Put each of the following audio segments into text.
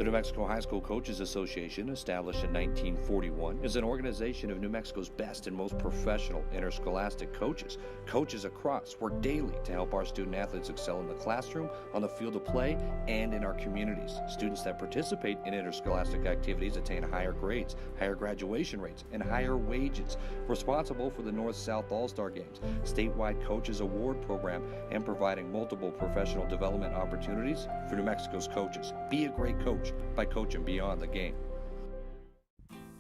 The New Mexico High School Coaches Association, established in 1941, is an organization of New Mexico's best and most professional interscholastic coaches. Coaches across work daily to help our student athletes excel in the classroom, on the field of play, and in our communities. Students that participate in interscholastic activities attain higher grades, higher graduation rates, and higher wages. Responsible for the North-South All-Star Games, statewide Coaches Award Program, and providing multiple professional development opportunities for New Mexico's coaches. Be a great coach by coaching beyond the game.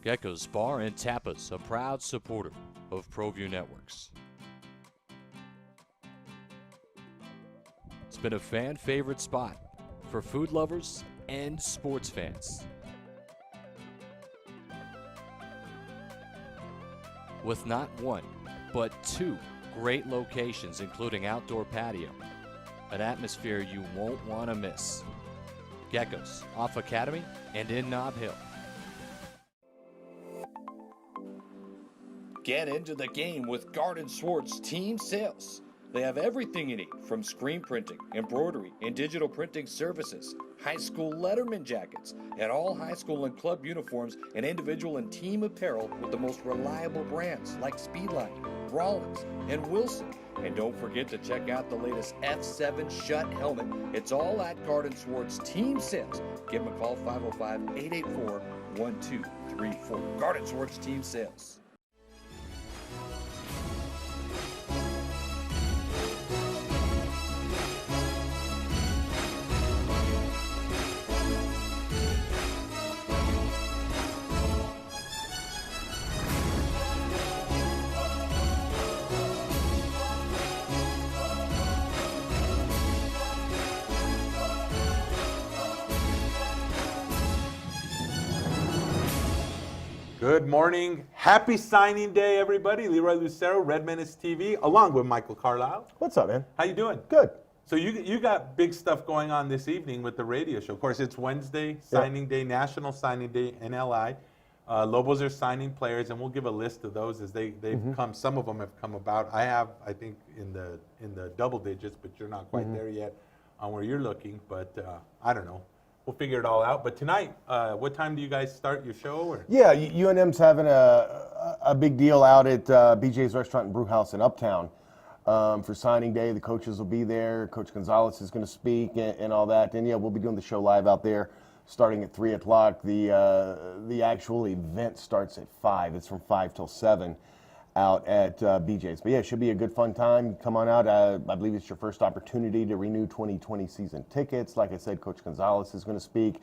Gecko's Bar and Tapas, a proud supporter of ProView Networks. It's been a fan favorite spot for food lovers and sports fans. With not one, but two great locations, including outdoor patio, an atmosphere you won't want to miss. Gecko's, off Academy and in Nob Hill. Get into the game with Garden Swartz Team Sales. They have everything you need, from screen printing, embroidery, and digital printing services, high school letterman jackets, and all high school and club uniforms, and individual and team apparel with the most reliable brands like Speedline, Rollins, and Wilson. And don't forget to check out the latest F7 Shut helmet. It's all at Garden Swartz Team Sales. Give them a call, 505-884-1234. Garden Swartz Team Sales. Good morning. Happy signing day, everybody. Leroy Lucero, Red Menace TV, along with Michael Carlisle. What's up, man? How you doing? Good. So you got big stuff going on this evening with the radio show. Of course, it's Wednesday, signing day, National Signing Day, NLI. Lobos are signing players, and we'll give a list of those as they've come. Some of them have come about. I have, I think, in the double digits, but you're not quite there yet on where you're looking. But I don't know. We'll figure it all out. But tonight, what time do you guys start your show? Or? Yeah, UNM's having a big deal out at BJ's Restaurant and Brew House in Uptown for signing day. The coaches will be there. Coach Gonzalez is going to speak and all that. And yeah, we'll be doing the show live out there starting at 3 o'clock. The actual event starts at 5. It's from 5 till 7 out at BJ's. But yeah, it should be a good fun time. Come on out. I believe it's your first opportunity to renew 2020 season tickets. Like I said, Coach Gonzalez is going to speak.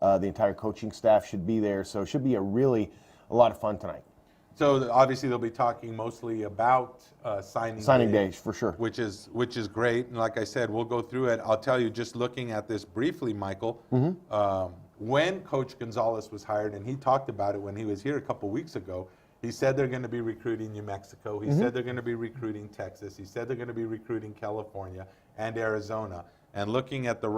The entire coaching staff should be there. So it should be a lot of fun tonight. So obviously they'll be talking mostly about signing days for sure, which is great. And like I said, we'll go through it. I'll tell you, just looking at this briefly, Michael, when Coach Gonzalez was hired, and he talked about it when he was here a couple weeks ago. He said they're going to be recruiting New Mexico. He said they're going to be recruiting Texas. He said they're going to be recruiting California and Arizona. And looking at the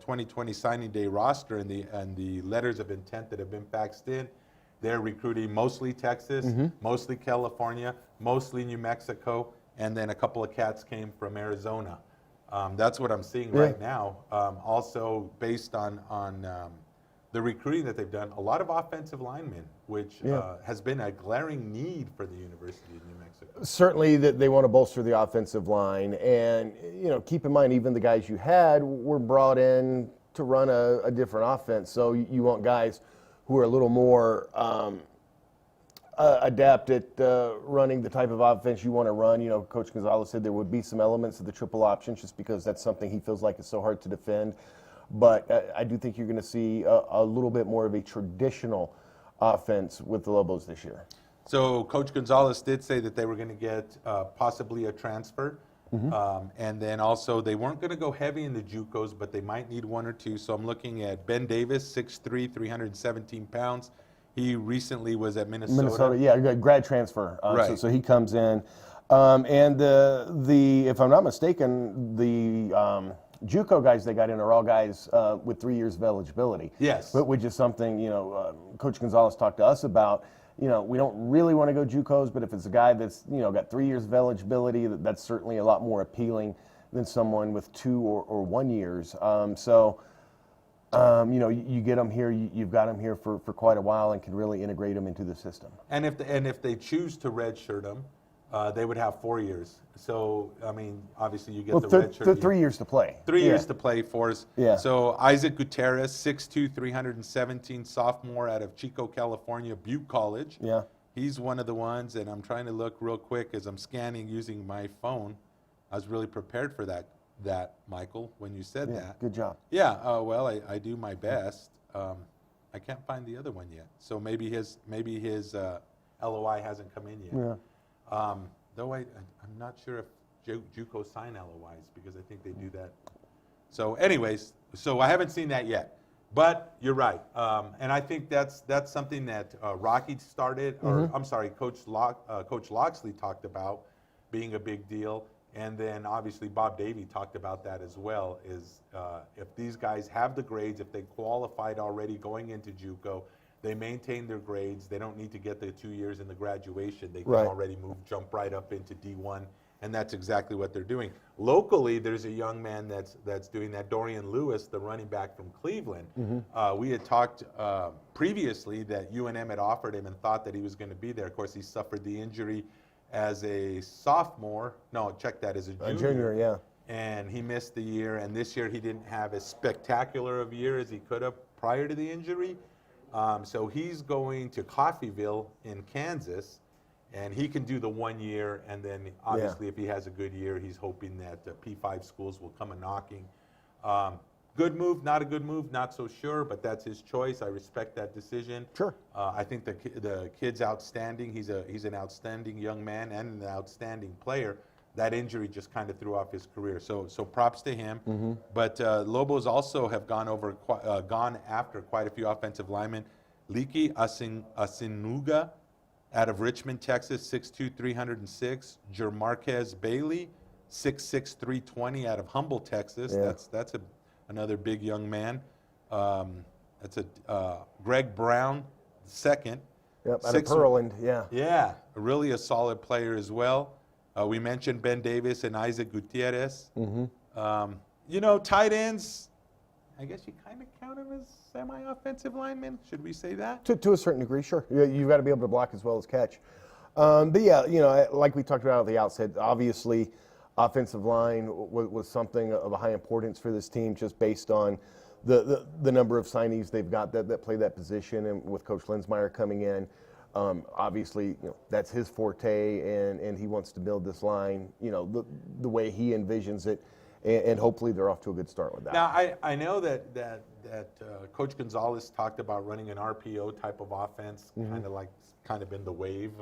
2020 signing day roster and the letters of intent that have been faxed in, they're recruiting mostly Texas, mostly California, mostly New Mexico, and then a couple of cats came from Arizona. That's what I'm seeing right now. Also, based on the recruiting that they've done, a lot of offensive linemen, which has been a glaring need for the University of New Mexico. Certainly that they want to bolster the offensive line. And, keep in mind, even the guys you had were brought in to run a different offense. So you want guys who are a little more adept at running the type of offense you want to run. Coach Gonzalez said there would be some elements of the triple options just because that's something he feels like is so hard to defend. But I do think you're going to see a little bit more of a traditional offense with the Lobos this year. So Coach Gonzalez did say that they were going to get possibly a transfer. And then also they weren't going to go heavy in the JUCOs, but they might need one or two. So I'm looking at Ben Davis, 6'3", 317 pounds. He recently was at Minnesota. Yeah, grad transfer. Right. So he comes in. And the if I'm not mistaken, the JUCO guys they got in are all guys with 3 years of eligibility. Yes. Which is something, Coach Gonzalez talked to us about. We don't really want to go JUCOs, but if it's a guy that's, got 3 years of eligibility, that's certainly a lot more appealing than someone with 2 or 1 years. So You get them here. You've got them here for quite a while and can really integrate them into the system. And if they choose to redshirt them, they would have 4 years. So I mean, obviously you get the redshirt. 3 years to play. 3 years to play for us. Yeah. So Isaac Gutierrez, 6'2", 317, sophomore out of Chico, California, Butte College. Yeah. He's one of the ones, and I'm trying to look real quick as I'm scanning using my phone. I was really prepared for that Michael, when you said that. Good job. Yeah, well, I do my best. I can't find the other one yet. So maybe his LOI hasn't come in yet. Yeah. Though I'm not sure if JUCO sign LOIs, because I think they do that. So anyways, so I haven't seen that yet. But you're right. And I think that's something that Rocky started, or I'm sorry, Coach Loxley talked about being a big deal. And then obviously Bob Davey talked about that as well, is if these guys have the grades, if they qualified already going into JUCO, they maintain their grades, they don't need to get the 2 years in the graduation, they can already jump right up into D1, and that's exactly what they're doing. Locally, there's a young man that's doing that, Dorian Lewis, the running back from Cleveland. We had talked previously that UNM had offered him and thought that he was going to be there. Of course, he suffered the injury as a sophomore. No, check that, as a junior. A junior, yeah. And he missed the year, and this year he didn't have as spectacular of a year as he could have prior to the injury. So he's going to Coffeyville in Kansas, and he can do the 1 year, and then obviously if he has a good year, he's hoping that P5 schools will come a-knocking. Good move, not a good move, not so sure, but that's his choice. I respect that decision. Sure. I think the kid's outstanding. He's an outstanding young man and an outstanding player. That injury just kind of threw off his career. So props to him. But Lobos also have gone after quite a few offensive linemen. Liki Asinuga out of Richmond, Texas, 6'2", 306. Jermarquez Bailey, 6'6", 320 out of Humble, Texas. Yeah. That's another big young man. That's Greg Brown, second. Yep, out of Pearland, yeah. Yeah, really a solid player as well. We mentioned Ben Davis and Isaac Gutierrez. Tight ends, I guess you kind of count them as semi-offensive linemen. Should we say that? To a certain degree, sure. You've got to be able to block as well as catch. But yeah, like we talked about at the outset, obviously offensive line was something of a high importance for this team, just based on the number of signees they've got that play that position, and with Coach Lensmeyer coming in. Obviously, that's his forte, and he wants to build this line, the way he envisions it, and hopefully they're off to a good start with that. Now, I know that Coach Gonzalez talked about running an RPO type of offense, kind of been the wave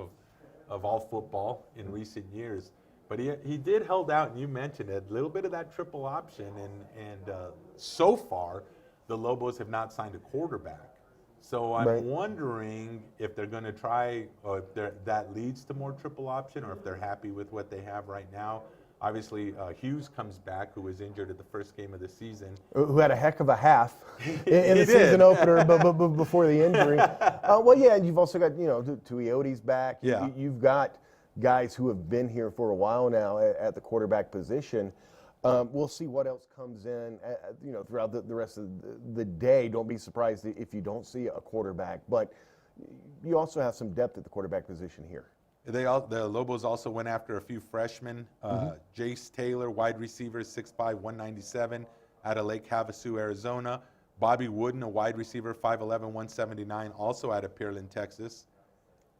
of all football in recent years. But he did hold out, and you mentioned it, a little bit of that triple option, and so far the Lobos have not signed a quarterback. So I'm wondering if they're going to try, or if that leads to more triple option, or if they're happy with what they have right now. Obviously, Hughes comes back, who was injured at the first game of the season. Who had a heck of a half in the season opener, but before the injury. And you've also got, Tuioti's back. Yeah. You've got guys who have been here for a while now at the quarterback position. We'll see what else comes in, throughout the rest of the day. Don't be surprised if you don't see a quarterback, but you also have some depth at the quarterback position here. The Lobos also went after a few freshmen. Jace Taylor, wide receiver, 6'5", 197, out of Lake Havasu, Arizona. Bobby Wooden, a wide receiver, 5'11", 179, also out of Pearland, Texas.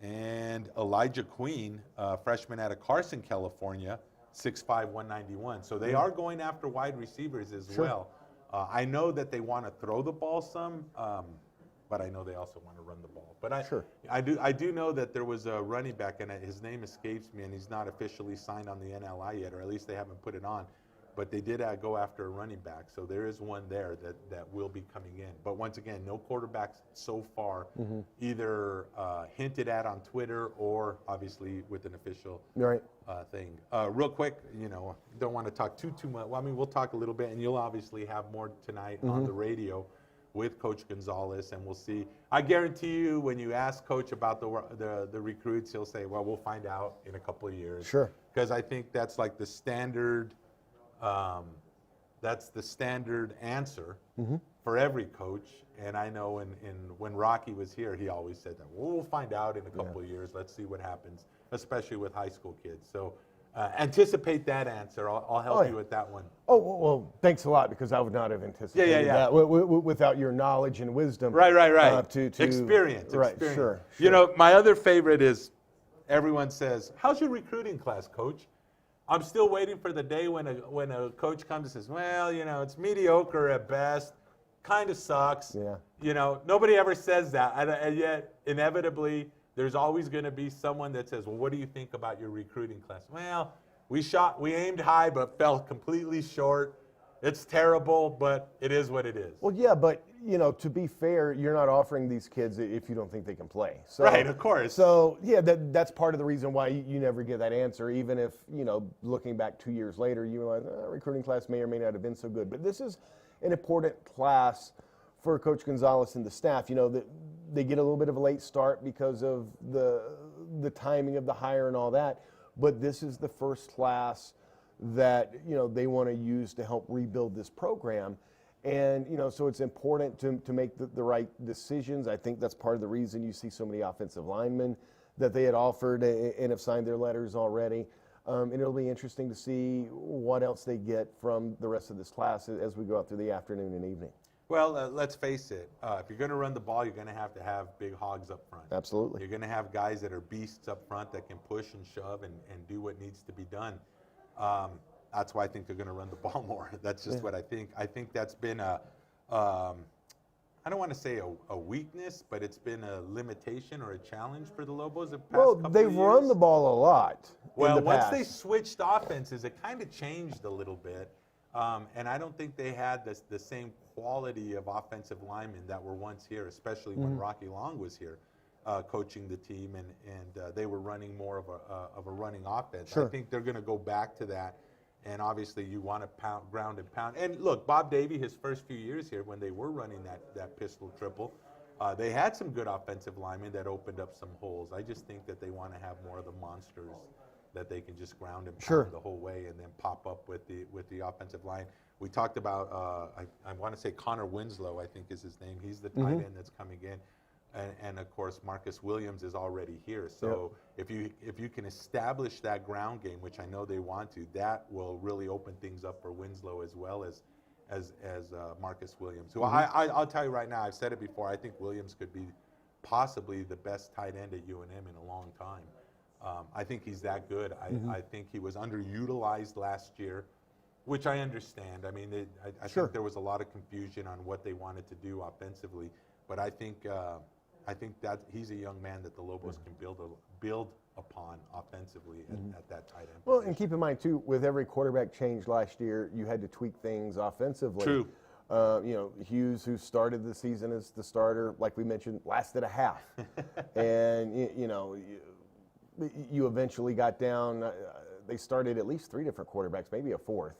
And Elijah Queen, freshman out of Carson, California, 6'5", 191. So they are going after wide receivers as well. I know that they want to throw the ball some, but I know they also want to run the ball. But I do know that there was a running back, and his name escapes me, and he's not officially signed on the NLI yet, or at least they haven't put it on. But they did go after a running back, so there is one there that will be coming in. But once again, no quarterbacks so far, either hinted at on Twitter or obviously with an official thing. Real quick, don't want to talk too much. Well, I mean, we'll talk a little bit, and you'll obviously have more tonight on the radio with Coach Gonzalez, and we'll see. I guarantee you, when you ask Coach about the recruits, he'll say, "Well, we'll find out in a couple of years." Sure. Because I think that's like the standard that's the standard answer for every coach. And I know when Rocky was here, he always said that, well, we'll find out in a couple of years. Let's see what happens, especially with high school kids. So anticipate that answer. I'll help you with that one. Oh, well, thanks a lot, because I would not have anticipated that without your knowledge and wisdom. Right. To experience. Right, experience. sure. You know, my other favorite is everyone says, how's your recruiting class, coach? I'm still waiting for the day when a coach comes and says, well, you know, it's mediocre at best, kind of sucks. Yeah. You know, nobody ever says that. And yet, inevitably, there's always going to be someone that says, well, what do you think about your recruiting class? Well, we aimed high, but fell completely short. It's terrible, but it is what it is. Well, yeah, but, you know, to be fair, you're not offering these kids if you don't think they can play. So, right, of course. So, yeah, that's part of the reason why you never get that answer, even if, you know, looking back 2 years later, you realize recruiting class may or may not have been so good. But this is an important class for Coach Gonzalez and the staff. You know, they get a little bit of a late start because of the timing of the hire and all that. But this is the first class that, you know, they want to use to help rebuild this program. And, you know, so it's important to make the right decisions. I think that's part of the reason you see so many offensive linemen that they had offered and have signed their letters already. And it'll be interesting to see what else they get from the rest of this class as we go out through the afternoon and evening. Well, let's face it. If you're going to run the ball, you're going to have big hogs up front. Absolutely. You're going to have guys that are beasts up front that can push and shove and do what needs to be done. That's why I think they're going to run the ball more. That's just what I think. I think that's been I don't want to say a weakness, but it's been a limitation or a challenge for the Lobos the past couple of they've years. run the ball a lot. Well, once they switched offenses, it kind of changed a little bit. And I don't think they had the same quality of offensive linemen that were once here, especially when Rocky Long was here coaching the team, and they were running more of a running offense. Sure. I think they're going to go back to that, and obviously you want to ground and pound. And look, Bob Davie, his first few years here, when they were running that pistol triple, they had some good offensive linemen that opened up some holes. I just think that they want to have more of the monsters that they can just ground and pound the whole way and then pop up with the offensive line. We talked about, I want to say Connor Winslow, I think is his name. He's the tight end that's coming in. And of course, Marcus Williams is already here. So if you can establish that ground game, which I know they want to, that will really open things up for Winslow as well as Marcus Williams. Who I'll tell you right now, I've said it before, I think Williams could be possibly the best tight end at UNM in a long time. I think he's that good. I think he was underutilized last year, which I understand. I mean, I think there was a lot of confusion on what they wanted to do offensively, but I think that he's a young man that the Lobos can build upon offensively at that tight end. Well, and keep in mind too, with every quarterback change last year, you had to tweak things offensively. True. You know, Hughes, who started the season as the starter, like we mentioned, lasted a half, and you know. You eventually got down. They started at least 3 different quarterbacks, maybe a 4th.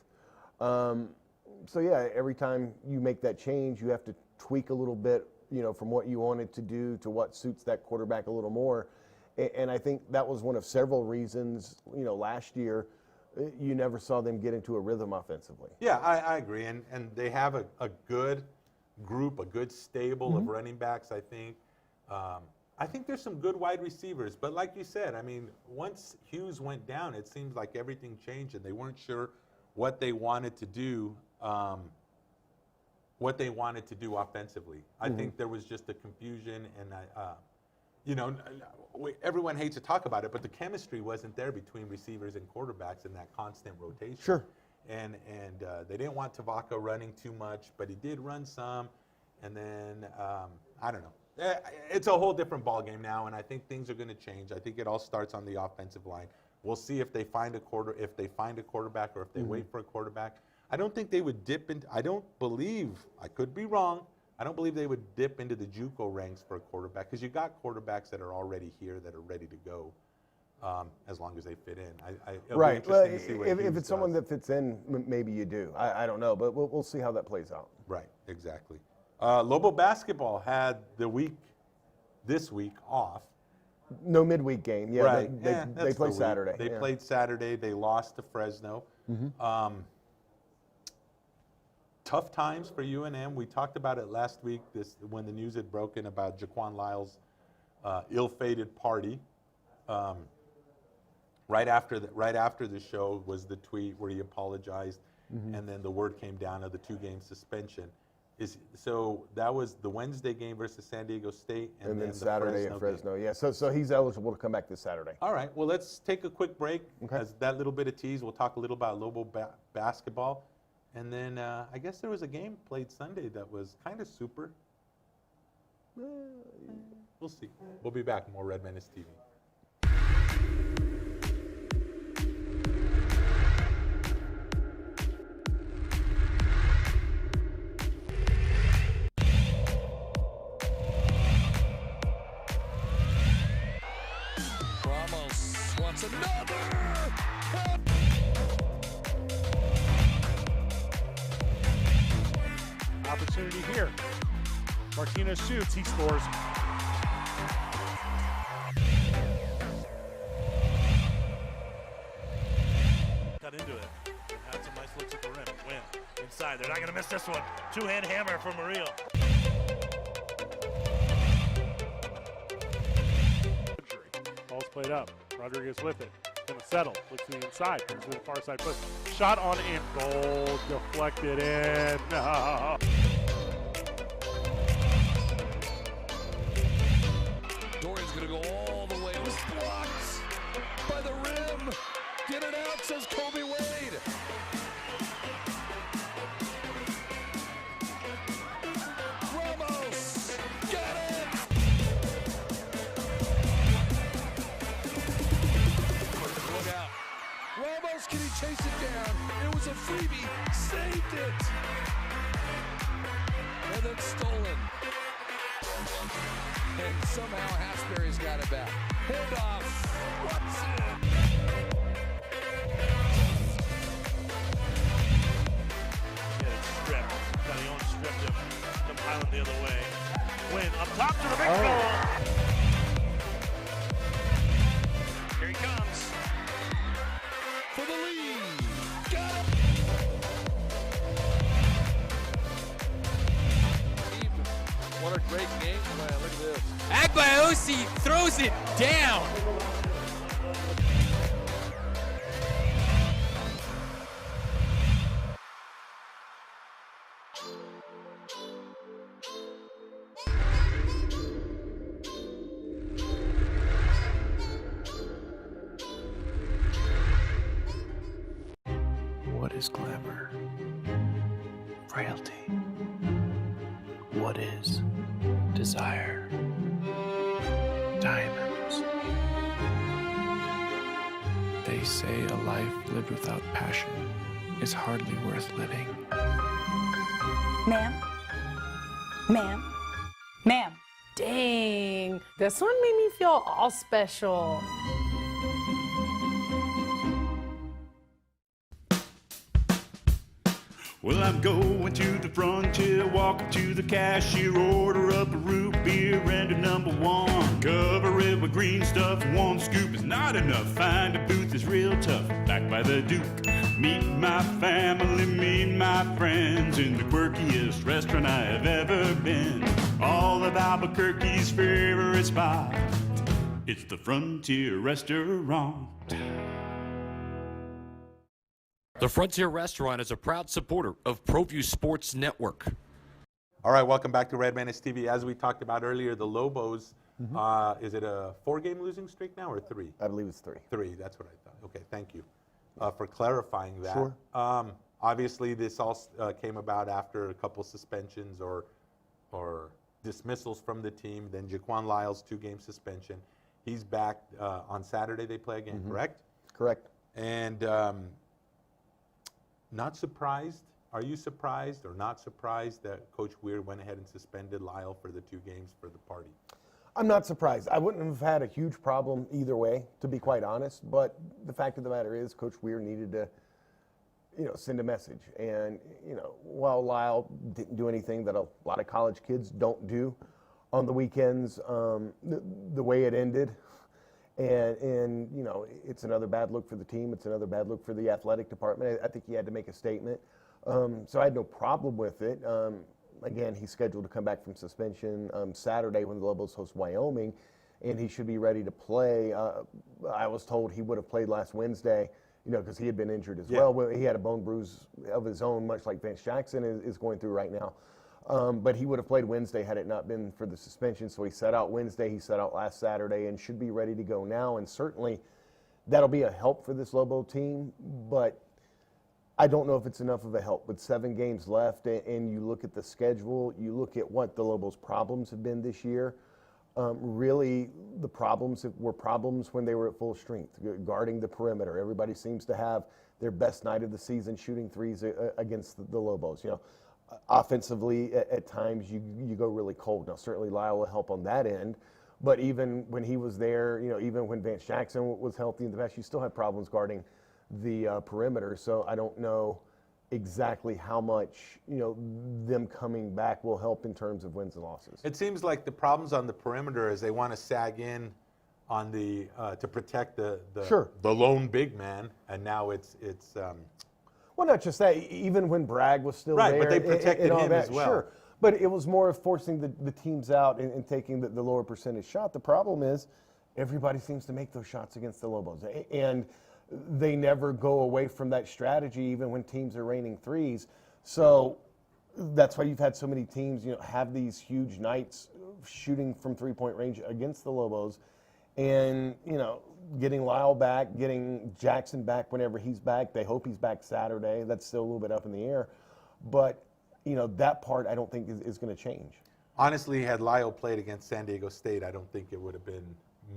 So yeah, every time you make that change, you have to tweak a little bit, you know, from what you wanted to do to what suits that quarterback a little more. And I think that was one of several reasons, you know, last year you never saw them get into a rhythm offensively. Yeah, I agree. And they have a good group, a good stable of running backs, I think. I think there's some good wide receivers, but like you said, I mean, once Hughes went down, it seems like everything changed, and they weren't sure what they wanted to do, offensively. I think there was just a confusion, and you know, everyone hates to talk about it, but the chemistry wasn't there between receivers and quarterbacks in that constant rotation. Sure. And they didn't want Tavaka running too much, but he did run some, and then I don't know. It's a whole different ballgame now, and I think things are going to change. I think it all starts on the offensive line. We'll see if they find a quarterback, or if they wait for a quarterback. I don't think they would dip into. I don't believe. I could be wrong. I don't believe they would dip into the JUCO ranks for a quarterback, because you got quarterbacks that are already here that are ready to go, as long as they fit in. Right. Well, if it's someone that fits in, maybe you do. I don't know, but we'll see how that plays out. Right. Exactly. Lobo basketball had this week off. No midweek game. Yeah, right. They played Saturday. They played Saturday. They lost to Fresno. tough times for UNM. We talked about it last week when the news had broken about Jaquan Lyle's ill-fated party. Right after the show was the tweet where he apologized, and then the word came down of the 2-game suspension. So that was the Wednesday game versus San Diego State, and then Saturday at Fresno. Yeah, so he's eligible to come back this Saturday. All right, well, let's take a quick break. As that little bit of tease, we'll talk a little about Lobo basketball. And then I guess there was a game played Sunday that was kind of super. We'll see. We'll be back. More Red Menace TV. Ramos wants another. Opportunity here. Martinez shoots, he scores. Cut into it. Had some nice looks at the rim. Win. Inside. They're not going to miss this one. Two-hand hammer from Murillo. Ball's played up. Rodriguez with it. Gonna settle. Looks to the inside. Comes to the far side push. Shot on and goal. Deflected in. No. Dorian's going to go all the way. It was blocked by the rim. Get it out, says Kobe Wade. Ramos, get it. Look out. Ramos, can he chase it down? It was a freebie. Saved it. And then stolen. And somehow Hasbury's got it back. Handoff. Watson. Yeah, it's stripped. Calion stripped him. The Highland the other way. Win up top to the big goal. Here he comes. For the lead. Got it. What a great game plan. Look at this. Agbaosi throws it down. What is glamour? Frailty. What is desire? Diamonds. They say a life lived without passion is hardly worth living. Ma'am? Ma'am? Ma'am? Dang, this one made me feel all special. Well, I'm going to the frontier, walking to the cashier, order up a root beer and a number one. Cover it with green stuff, one scoop is not enough. Find a booth is real tough, back by the Duke. Meet my family, meet my friends in the quirkiest restaurant I have ever been. All of Albuquerque's favorite spot, it's the Frontier Restaurant. The Frontier Restaurant is a proud supporter of ProView Sports Network. All right, welcome back to Red Menace TV. As we talked about earlier, the Lobos, is it a 4-game losing streak now or 3? I believe it's 3. 3, that's what I thought. Okay, thank you for clarifying that. Sure. Obviously, this all came about after a couple suspensions or dismissals from the team. Then Jaquan Lyle's 2-game suspension. He's back on Saturday. They play again, correct? Correct. And not surprised. Are you surprised or not surprised that Coach Weir went ahead and suspended Lyle for the 2 games for the party? I'm not surprised. I wouldn't have had a huge problem either way, to be quite honest. But the fact of the matter is, Coach Weir needed to, send a message. And while Lyle didn't do anything that a lot of college kids don't do on the weekends, the way it ended, and it's another bad look for the team. It's another bad look for the athletic department. I think he had to make a statement. So I had no problem with it. Again, he's scheduled to come back from suspension Saturday when the Lobos host Wyoming, and he should be ready to play. I was told he would have played last Wednesday, because he had been injured as well. He had a bone bruise of his own, much like Vance Jackson is going through right now. But he would have played Wednesday had it not been for the suspension. So he sat out Wednesday, he sat out last Saturday, and should be ready to go now. And certainly that'll be a help for this Lobo team, but I don't know if it's enough of a help. With 7 games left, and you look at the schedule, you look at what the Lobos' problems have been this year. Really, the problems were problems when they were at full strength, guarding the perimeter. Everybody seems to have their best night of the season shooting threes against the Lobos. Offensively, at times you go really cold. Now, certainly Lyle will help on that end, but even when he was there, even when Vance Jackson was healthy in the past, you still had problems guarding the perimeter. So I don't know exactly how much them coming back will help in terms of wins and losses. It seems like the problems on the perimeter is they want to sag in on the to protect the lone big man, and now it's well, not just that. Even when Bragg was still there, but they protected him that, as well. Sure, but it was more of forcing the teams out and taking the lower percentage shot. The problem is everybody seems to make those shots against the Lobos, and they never go away from that strategy, even when teams are raining threes. So that's why you've had so many teams, have these huge nights shooting from three-point range against the Lobos, and getting Lyle back, getting Jackson back whenever he's back. They hope he's back Saturday. That's still a little bit up in the air, but that part I don't think is going to change. Honestly, had Lyle played against San Diego State, I don't think it would have been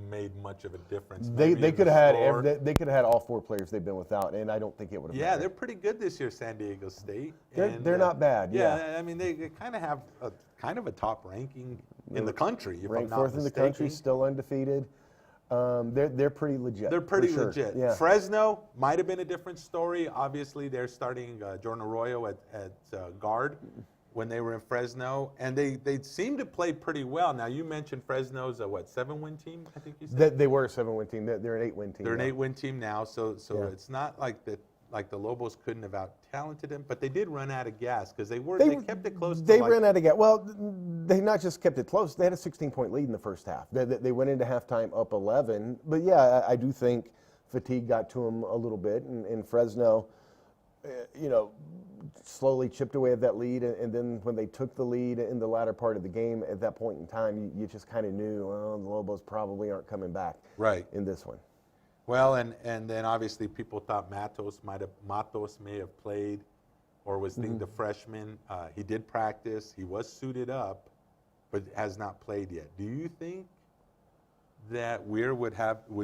made much of a difference. They could have had all 4 players they've been without, and I don't think it would have. Yeah, they're pretty good this year, San Diego State. They're not bad. Yeah, I mean they kind of have a top ranking in the country. Ranked 4th in the country, still undefeated. They're pretty legit. They're pretty sure. legit. Yeah. Fresno might have been a different story. Obviously, they're starting Jordan Arroyo at guard when they were in Fresno, and they seem to play pretty well. Now, you mentioned Fresno's a 7-win team, I think you said? They were a 7-win team. They're an 8-win team. They're an 8-win team now, so it's not like the Lobos couldn't have out-talented them, but they did run out of gas because they kept it close. They ran out of gas. Well, they not just kept it close. They had a 16-point lead in the first half. They went into halftime up 11. But, yeah, I do think fatigue got to them a little bit, and Fresno, slowly chipped away at that lead, and then when they took the lead in the latter part of the game, at that point in time, you just kind of knew, well, the Lobos probably aren't coming back in this one. Well, and then obviously people thought Matos may have played, or was the freshman. He did practice. He was suited up, but has not played yet. Do you think that Weir would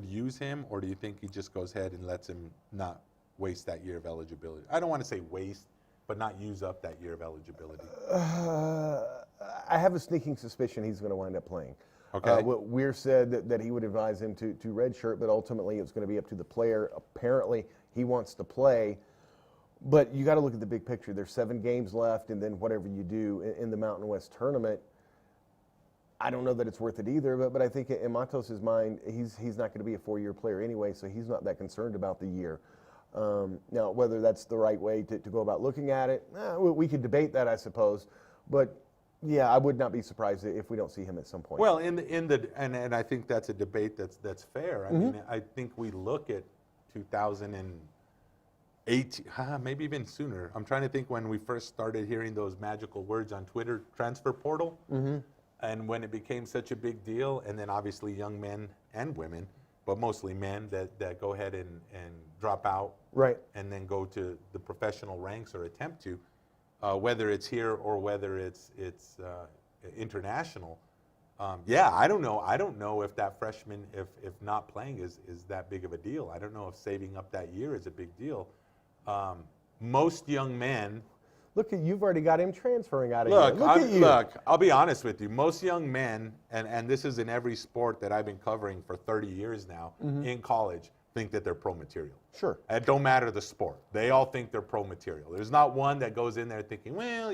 use him, or do you think he just goes ahead and lets him not waste that year of eligibility? I don't want to say waste, but not use up that year of eligibility. I have a sneaking suspicion he's going to wind up playing. Okay. Weir said that he would advise him to redshirt, but ultimately it's going to be up to the player. Apparently he wants to play, but you got to look at the big picture. There's 7 games left, and then whatever you do in the Mountain West tournament, I don't know that it's worth it either, but I think in Matos' mind, he's not going to be a 4-year player anyway, so he's not that concerned about the year. Now, whether that's the right way to go about looking at it, we could debate that, I suppose. But yeah, I would not be surprised if we don't see him at some point. Well, and I think that's a debate that's fair. I mean, I think we look at 2008, maybe even sooner. I'm trying to think when we first started hearing those magical words on Twitter, transfer portal, and when it became such a big deal, and then obviously young men and women, but mostly men that go ahead and drop out, and then go to the professional ranks or attempt to, whether it's here or whether it's international. I don't know. I don't know if that freshman, if not playing, is that big of a deal. I don't know if saving up that year is a big deal. Most young men. Look at you've already got him transferring out of here. Look, I'll be honest with you. Most young men, and this is in every sport that I've been covering for 30 years now, in college, think that they're pro material. Sure. It don't matter the sport. They all think they're pro material. There's not one that goes in there thinking, well,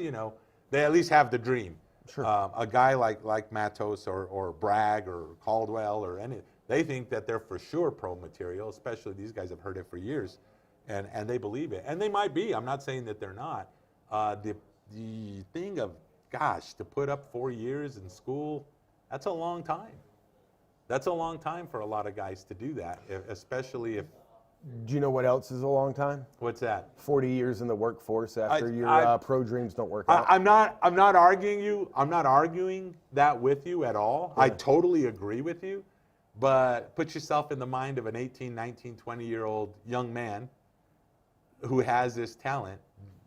they at least have the dream. Sure. A guy like Matos or Bragg or Caldwell or any, they think that they're for sure pro material, especially these guys have heard it for years. and they believe it. And they might be. I'm not saying that they're not. The thing of, gosh, to put up 4 years in school, that's a long time. That's a long time for a lot of guys to do that, especially if. Do you know what else is a long time? What's that? 40 years in the workforce after your pro dreams don't work out. I'm not arguing that with you at all. Yeah. I totally agree with you. But put yourself in the mind of an 18, 19, 20-year-old young man who has this talent.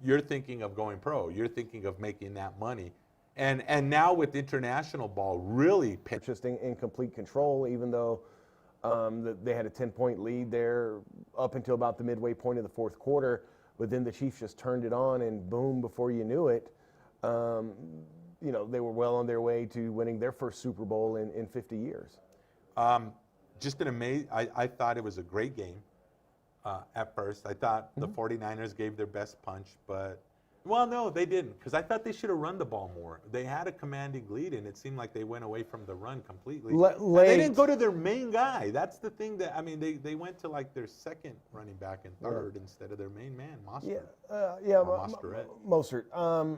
You're thinking of going pro. You're thinking of making that money. And now with international ball, really just in complete control, even though they had a 10-point lead there up until about the midway point of the fourth quarter. But then the Chiefs just turned it on, and boom, before you knew it, they were well on their way to winning their first Super Bowl in 50 years. Just been amazed. I thought it was a great game at first. I thought the 49ers gave their best punch, but, well, no, they didn't, because I thought they should have run the ball more. They had a commanding lead, and it seemed like they went away from the run completely. They didn't go to their main guy. That's the thing that, I mean, they went to like their second running back and third instead of their main man, Mostert. Mostert.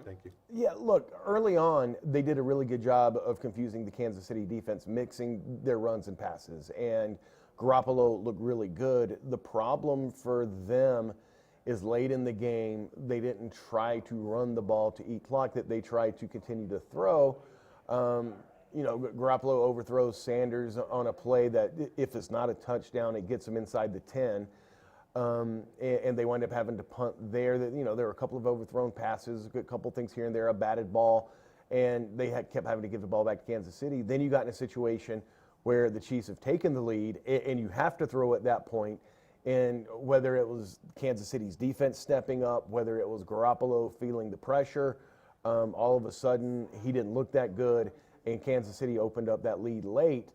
Thank you. Yeah, look, early on, they did a really good job of confusing the Kansas City defense, mixing their runs and passes, and Garoppolo looked really good. The problem for them is late in the game, they didn't try to run the ball to eat clock, that they tried to continue to throw. Garoppolo overthrows Sanders on a play that if it's not a touchdown, it gets them inside the 10. And they wind up having to punt there. There were a couple of overthrown passes, a couple things here and there, a batted ball, and they kept having to give the ball back to Kansas City. Then you got in a situation where the Chiefs have taken the lead, and you have to throw at that point. And whether it was Kansas City's defense stepping up, whether it was Garoppolo feeling the pressure, all of a sudden he didn't look that good, and Kansas City opened up that lead late.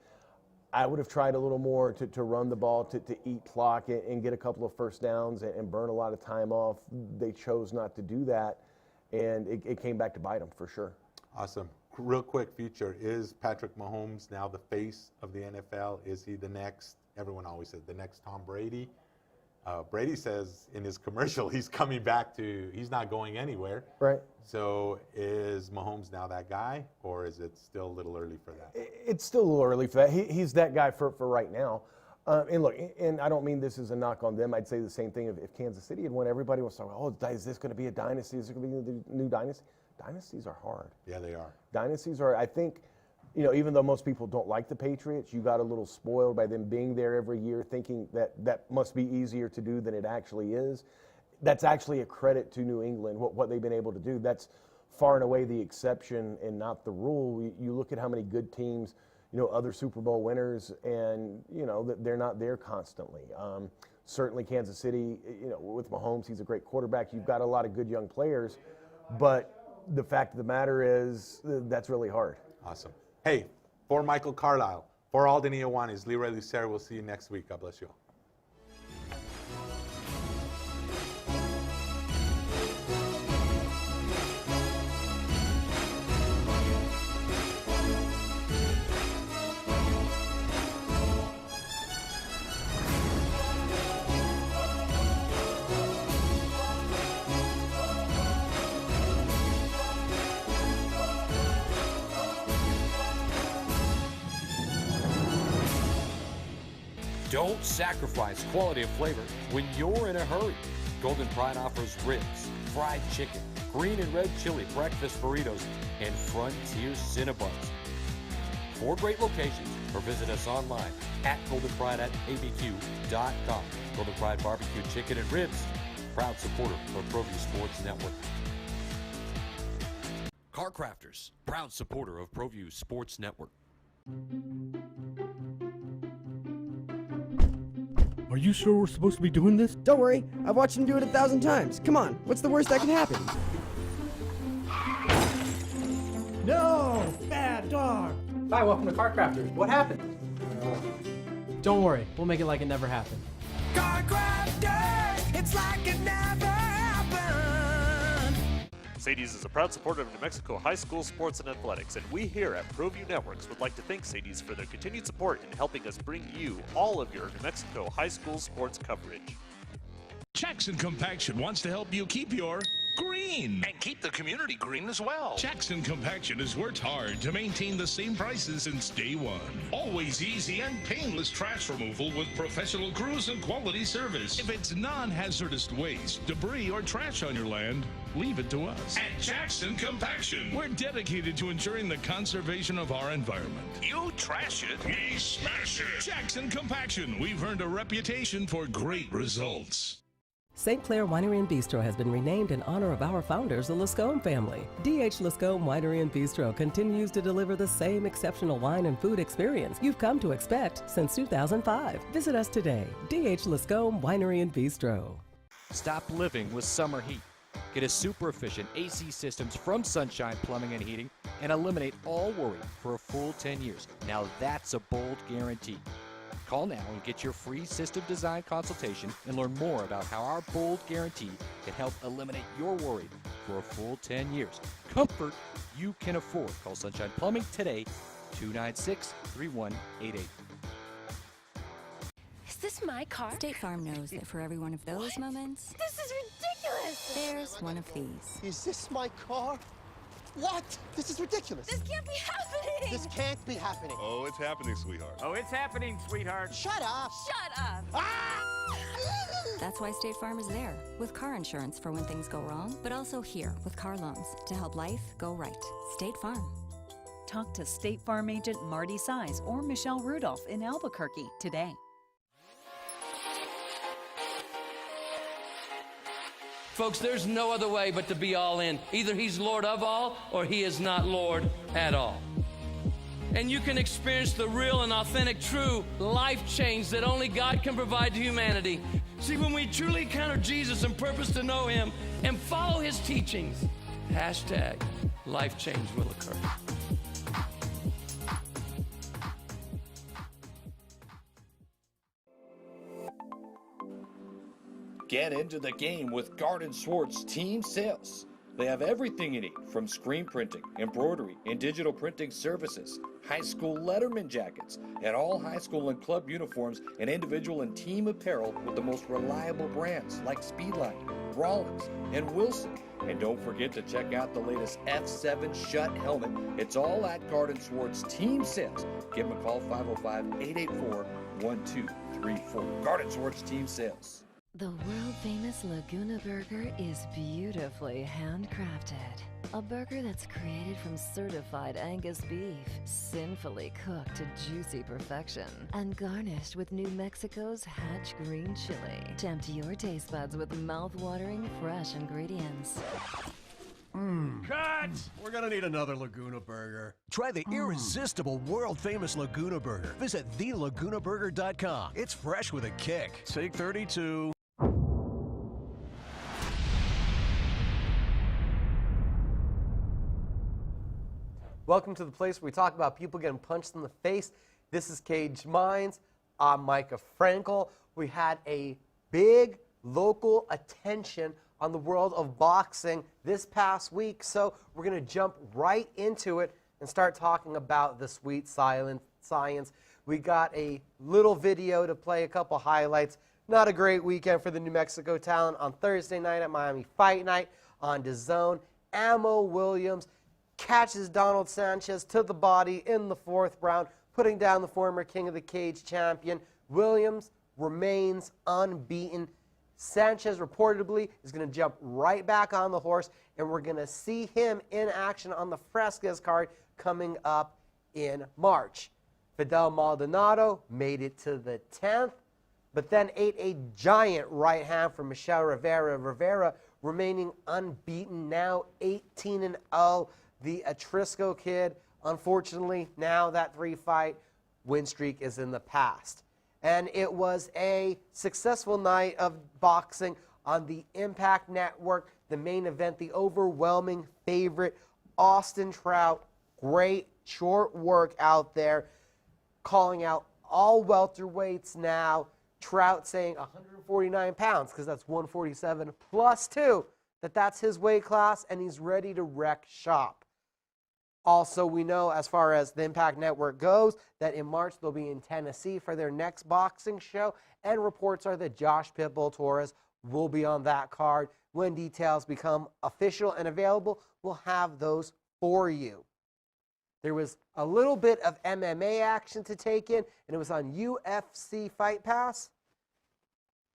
I would have tried a little more to run the ball, to eat clock and get a couple of first downs and burn a lot of time off. They chose not to do that, and it came back to bite them for sure. Awesome. Real quick, future, is Patrick Mahomes now the face of the NFL? Is he the next, everyone always says, the next Tom Brady? Brady says in his commercial he's coming back he's not going anywhere. Right. So is Mahomes now that guy, or is it still a little early for that? It's still a little early for that. He's that guy for right now. And look, and I don't mean this as a knock on them. I'd say the same thing if Kansas City had won. Everybody was talking, is this going to be a dynasty? Is it going to be the new dynasty? Dynasties are hard. Yeah, they are. Dynasties are, I think, even though most people don't like the Patriots, you got a little spoiled by them being there every year, thinking that must be easier to do than it actually is. That's actually a credit to New England, what they've been able to do. That's far and away the exception and not the rule. You look at how many good teams, other Super Bowl winners, and, they're not there constantly. Certainly Kansas City, with Mahomes, he's a great quarterback. You've got a lot of good young players, but the fact of the matter is that's really hard. Awesome. Hey, for Michael Carlisle, for Alden Iowanes, Leroy Lucero, we'll see you next week. God bless you all. Don't sacrifice quality of flavor when you're in a hurry. Golden Pride offers ribs, fried chicken, green and red chili breakfast burritos, and Frontier Cinnabons. 4 great locations, or visit us online at goldenpride@abq.com. Golden Pride Barbecue Chicken and Ribs, proud supporter of ProView Sports Network. Car Crafters, proud supporter of ProView Sports Network. Are you sure we're supposed to be doing this? Don't worry, I've watched him do it 1,000 times. Come on, what's the worst that could happen? No! Bad dog! Hi, welcome to Car Crafters. What happened? Don't worry, we'll make it like it never happened. Car Crafters, it's like it never happened. Sadie's is a proud supporter of New Mexico high school sports and athletics, and we here at ProView Networks would like to thank Sadie's for their continued support in helping us bring you all of your New Mexico high school sports coverage. Jackson Compaction wants to help you keep your green. And keep the community green as well. Jackson Compaction has worked hard to maintain the same prices since day one. Always easy and painless trash removal with professional crews and quality service. If it's non-hazardous waste, debris, or trash on your land, leave it to us. At Jackson Compaction, we're dedicated to ensuring the conservation of our environment. You trash it, we smash it. Jackson Compaction, we've earned a reputation for great results. St. Clair Winery and Bistro has been renamed in honor of our founders, the Lascombe family. D.H. Lascombe Winery and Bistro continues to deliver the same exceptional wine and food experience you've come to expect since 2005. Visit us today, D.H. Lascombe Winery and Bistro. Stop living with summer heat. Get a super efficient AC systems from Sunshine Plumbing and Heating and eliminate all worry for a full 10 years. Now that's a bold guarantee. Call now and get your free system design consultation and learn more about how our bold guarantee can help eliminate your worry for a full 10 years. Comfort you can afford. Call Sunshine Plumbing today, 296-3188. Is this my car? State Farm knows that for every one of those moments, This is ridiculous! there's one of these. Is this my car? What? This is ridiculous. This can't be happening! This can't be happening. Oh, it's happening, sweetheart. Oh, it's happening, sweetheart. Shut up. Shut up! Ah! That's why State Farm is there, with car insurance for when things go wrong, but also here with car loans to help life go right. State Farm. Talk to State Farm agent Marty Size or Michelle Rudolph in Albuquerque today. Folks, there's no other way but to be all in. Either he's Lord of all or he is not Lord at all. And you can experience the real and authentic, true life change that only God can provide to humanity. See, when we truly encounter Jesus and purpose to know him and follow his teachings, hashtag life change will occur. Get into the game with Garden Swartz Team Sales. They have everything you need, from screen printing, embroidery, and digital printing services, high school letterman jackets, and all high school and club uniforms, and individual and team apparel with the most reliable brands like Speedline, Rollins, and Wilson. And don't forget to check out the latest F7 Shut helmet. It's all at Garden Swartz Team Sales. Give them a call, 505-884-1234. Garden Swartz Team Sales. The world-famous Laguna Burger is beautifully handcrafted. A burger that's created from certified Angus beef, sinfully cooked to juicy perfection, and garnished with New Mexico's Hatch green chili. Tempt your taste buds with mouth-watering fresh ingredients. Cut! We're gonna need another Laguna Burger. Try the irresistible, world-famous Laguna Burger. Visit thelagunaburger.com. It's fresh with a kick. Take 32. Welcome to the place where we talk about people getting punched in the face. This is Cage Minds. I'm Micah Frankel. We had a big local attention on the world of boxing this past week, so we're going to jump right into it and start talking about the sweet science. We got a little video to play, a couple highlights. Not a great weekend for the New Mexico talent. On Thursday night at Miami Fight Night on DAZN, Ammo Williams catches Donald Sanchez to the body in the 4th round, putting down the former King of the Cage champion. Williams remains unbeaten. Sanchez reportedly is going to jump right back on the horse, and we're going to see him in action on the Fresquez card coming up in March. Fidel Maldonado made it to the 10th, but then ate a giant right hand from Michel Rivera. Rivera remaining unbeaten, now 18-0. The Atrisco kid, unfortunately, now that 3-fight win streak is in the past. And it was a successful night of boxing on the Impact Network. The main event, the overwhelming favorite, Austin Trout. Great short work out there, calling out all welterweights now. Trout saying 149 pounds, because that's 147 plus 2, that's his weight class, and he's ready to wreck shop. Also, we know, as far as the Impact Network goes, that in March they'll be in Tennessee for their next boxing show, and reports are that Josh Pitbull Torres will be on that card. When details become official and available, we'll have those for you. There was a little bit of MMA action to take in, and it was on UFC Fight Pass.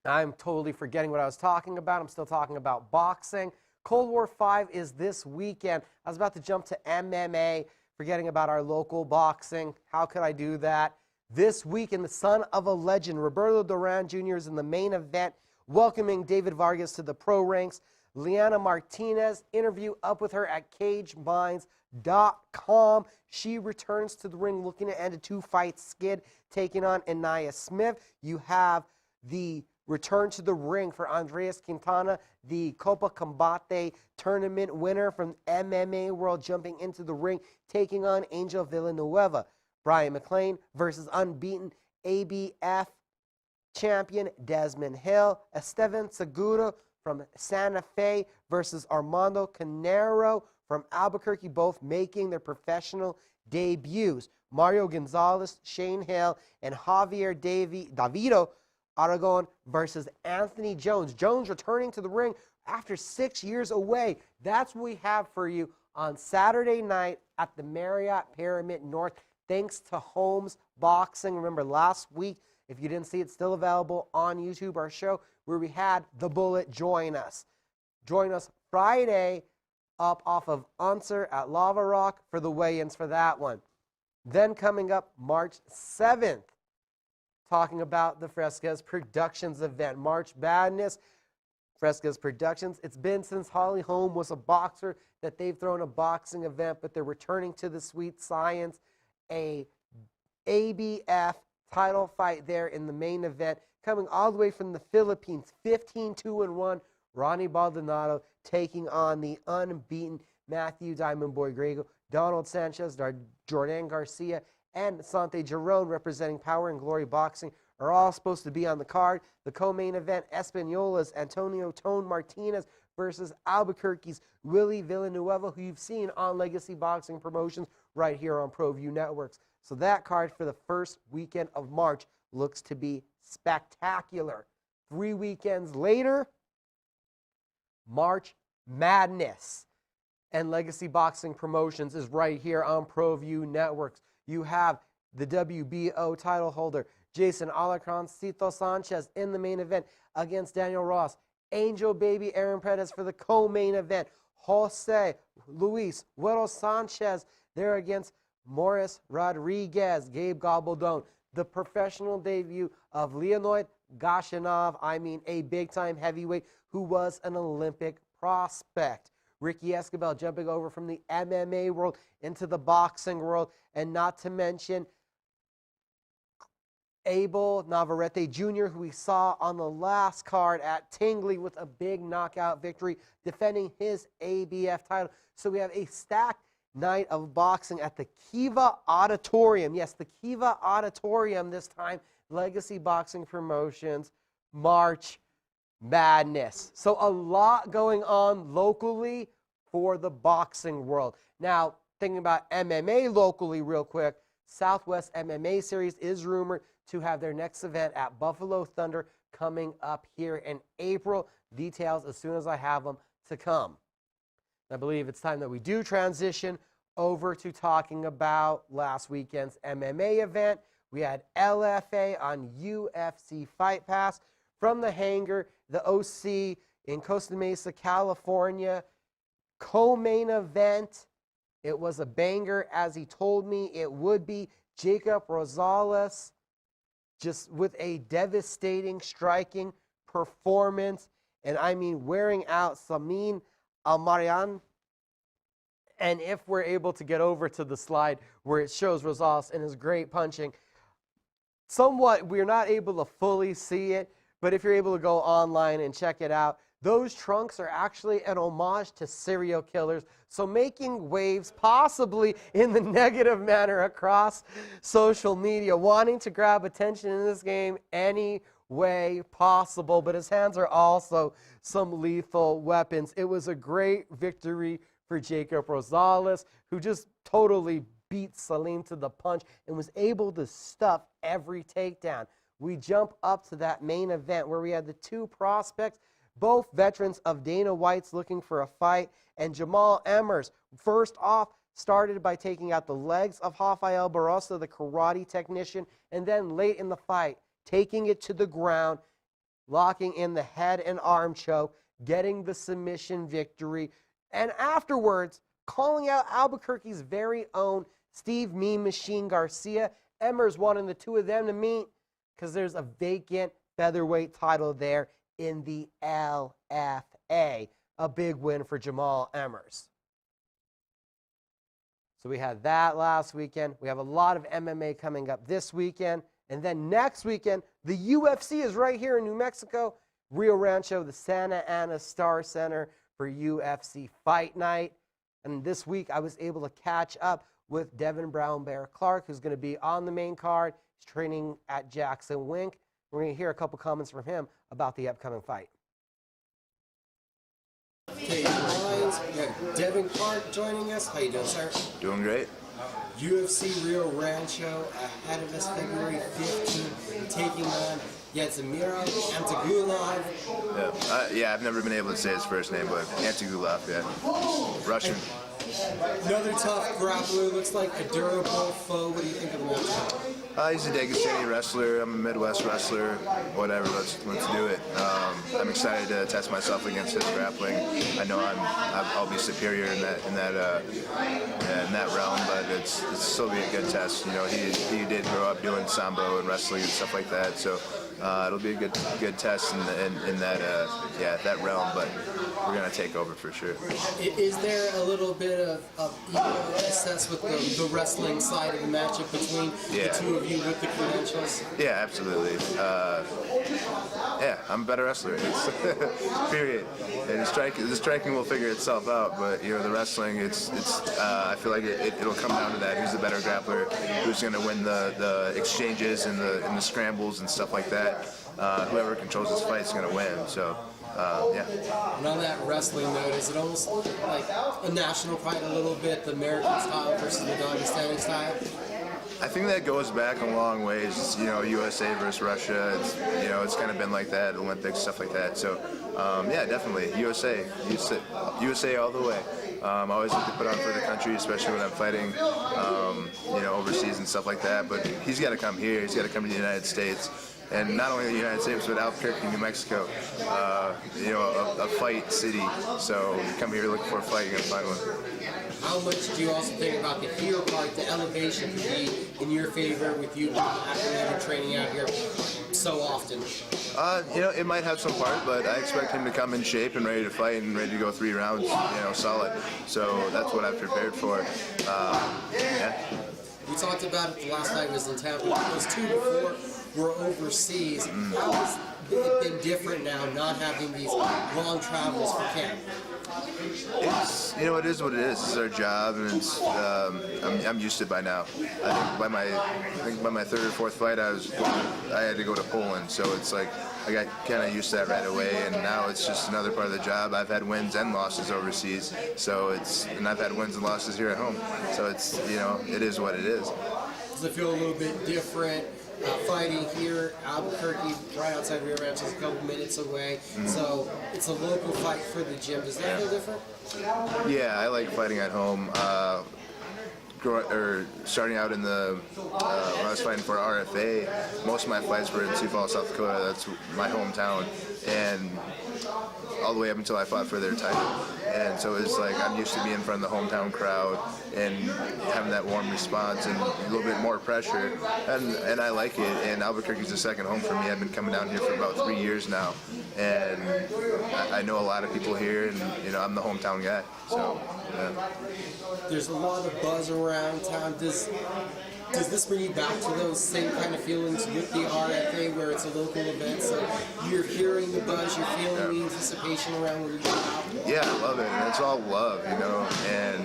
I'm totally forgetting what I was talking about. I'm still talking about boxing. Cold War 5 is this weekend. I was about to jump to MMA, forgetting about our local boxing. How could I do that? This weekend, the son of a legend, Roberto Duran Jr. is in the main event, welcoming David Vargas to the pro ranks. Liana Martinez, interview up with her at CageMinds.com. She returns to the ring looking to end a 2-fight skid, taking on Anaya Smith. You have the return to the ring for Andreas Quintana, the Copa Combate tournament winner from MMA World, jumping into the ring, taking on Angel Villanueva. Brian McLean versus unbeaten ABF champion Desmond Hill. Esteban Seguro from Santa Fe versus Armando Canero from Albuquerque, both making their professional debuts. Mario Gonzalez, Shane Hill, and Javier Davido Aragon versus Anthony Jones. Jones returning to the ring after 6 years away. That's what we have for you on Saturday night at the Marriott Pyramid North. Thanks to Holmes Boxing. Remember last week, if you didn't see it, still available on YouTube, our show where we had The Bullet join us. Join us Friday up off of Unser at Lava Rock for the weigh-ins for that one. Then coming up March 7th, talking about the Fresquez Productions event. March Madness, Fresquez Productions. It's been since Holly Holm was a boxer that they've thrown a boxing event, but they're returning to the Sweet Science. A ABF title fight there in the main event, coming all the way from the Philippines. 15-2-1, Ronnie Baldonado taking on the unbeaten Matthew Diamond Boy Grego. Donald Sanchez, Jordan Garcia, and Sante Giron, representing Power and Glory Boxing, are all supposed to be on the card. The co-main event, Espanola's Antonio Tone Martinez versus Albuquerque's Willie Villanueva, who you've seen on Legacy Boxing Promotions right here on ProView Networks. So that card for the first weekend of March looks to be spectacular. 3 weekends later, March Madness. And Legacy Boxing Promotions is right here on ProView Networks. You have the WBO title holder, Jason Alarcon-Cito Sanchez, in the main event against Daniel Ross. Angel Baby Aaron Perez for the co-main event. Jose Luis Güero Sanchez there against Morris Rodriguez, Gabe Gobaldon. The professional debut of Leonid Gashanov, a big-time heavyweight who was an Olympic prospect. Ricky Escobar jumping over from the MMA world into the boxing world, and not to mention Abel Navarrete Jr., who we saw on the last card at Tingley with a big knockout victory, defending his ABF title. So we have a stacked night of boxing at the Kiva Auditorium. Yes, the Kiva Auditorium this time. Legacy Boxing Promotions, March Madness. So a lot going on locally for the boxing world. Now, thinking about MMA locally real quick, Southwest MMA Series is rumored to have their next event at Buffalo Thunder coming up here in April. Details as soon as I have them to come. I believe it's time that we do transition over to talking about last weekend's MMA event. We had LFA on UFC Fight Pass. From the hangar, the OC in Costa Mesa, California. Co-main event. It was a banger, as he told me it would be. Jacob Rosales, just with a devastating striking performance. And wearing out Samin Almarian. And if we're able to get over to the slide where it shows Rosales and his great punching, somewhat we're not able to fully see it, but if you're able to go online and check it out, those trunks are actually an homage to serial killers. So making waves possibly in the negative manner across social media, wanting to grab attention in this game any way possible. But his hands are also some lethal weapons. It was a great victory for Jacob Rosales, who just totally beat Salim to the punch and was able to stuff every takedown. We jump up to that main event where we had the two prospects Both veterans of Dana White's looking for a fight. And Jamal Emmers, first off, started by taking out the legs of Rafael Barroso, the karate technician, and then late in the fight, taking it to the ground, locking in the head and arm choke, getting the submission victory, and afterwards, calling out Albuquerque's very own Steve Mean Machine Garcia. Emmers wanting the two of them to meet because there's a vacant featherweight title there in the LFA. A big win for Jamal Emmers. So we had that last weekend. We have a lot of MMA coming up this weekend. And then next weekend, the UFC is right here in New Mexico. Rio Rancho, the Santa Ana Star Center for UFC Fight Night. And this week, I was able to catch up with Devin Brown Bear Clark, who's going to be on the main card. He's training at Jackson Wink. We're going to hear a couple comments from him about the upcoming fight. Okay, lines. We have Devin Clark joining us. How you doing, sir? Doing great. UFC Rio Rancho ahead of us February 15th, taking on Yadzimiro Amtagulov. Yeah, I've never been able to say his first name, but Amtagulov, yeah. Russian. Another tough grappler, looks like a durable foe. What do you think of the matchup? He's a Dagestani wrestler. I'm a Midwest wrestler. Whatever, let's do it. I'm excited to test myself against his grappling. I know I'll be superior in that realm, but it's still be a good test. You know, he did grow up doing sambo and wrestling and stuff like that, so it'll be a good test in that realm. But we're gonna take over for sure. Is there a little bit of ego assess with the wrestling side of the matchup between the two of you with the credentials? Yeah, absolutely. I'm a better wrestler. Period. And the striking will figure itself out, but you know the wrestling, I feel like it'll come down to that. Who's the better grappler? Who's going to win the exchanges and the scrambles and stuff like that? Whoever controls this fight is going to win. So. And on that wrestling note, is it almost like a national fight a little bit, the American style versus the Dagestani style? I think that goes back a long ways. You know, USA versus Russia. It's kind of been like that, Olympics, stuff like that. So, definitely USA all the way. I always like to put on for the country, especially when I'm fighting, overseas and stuff like that. But he's got to come here. He's got to come to the United States. And not only the United States, but Albuquerque, New Mexico, a fight city. So you come here looking for a fight, you're going to find one. How much do you also think about the here part, the elevation could be in your favor with you acclimated training out here so often? It might have some part, but I expect him to come in shape and ready to fight and ready to go 3 rounds, solid. So that's what I've prepared for. We talked about it the last time I was in town. Those two before were overseas. How has it been different now, not having these long travels for camp? It is what it is. It's our job, and it's I'm used to it by now. I think by my 3rd or 4th fight, I had to go to Poland, so it's like I got kind of used to that right away, and now it's just another part of the job. I've had wins and losses overseas, and I've had wins and losses here at home. So it is what it is. Does it feel a little bit different? Fighting here, Albuquerque, right outside Rio Rancho, is a couple minutes away. Mm-hmm. So it's a local fight for the gym. Does that feel different? Yeah, I like fighting at home. Starting out in when I was fighting for RFA, most of my fights were in Sioux Falls, South Dakota. That's my hometown, and all the way up until I fought for their title. And so it's like I'm used to being in front of the hometown crowd and having that warm response and a little bit more pressure, and I like it. And Albuquerque's a second home for me. I've been coming down here for about 3 years now, and I know a lot of people here, and I'm the hometown guy. So there's a lot of buzz around town. Does this bring you back to those same kind of feelings with the RFA where it's a local event? So you're hearing the buzz, you're feeling the anticipation around when you go out? Yeah, I love it. And it's all love, and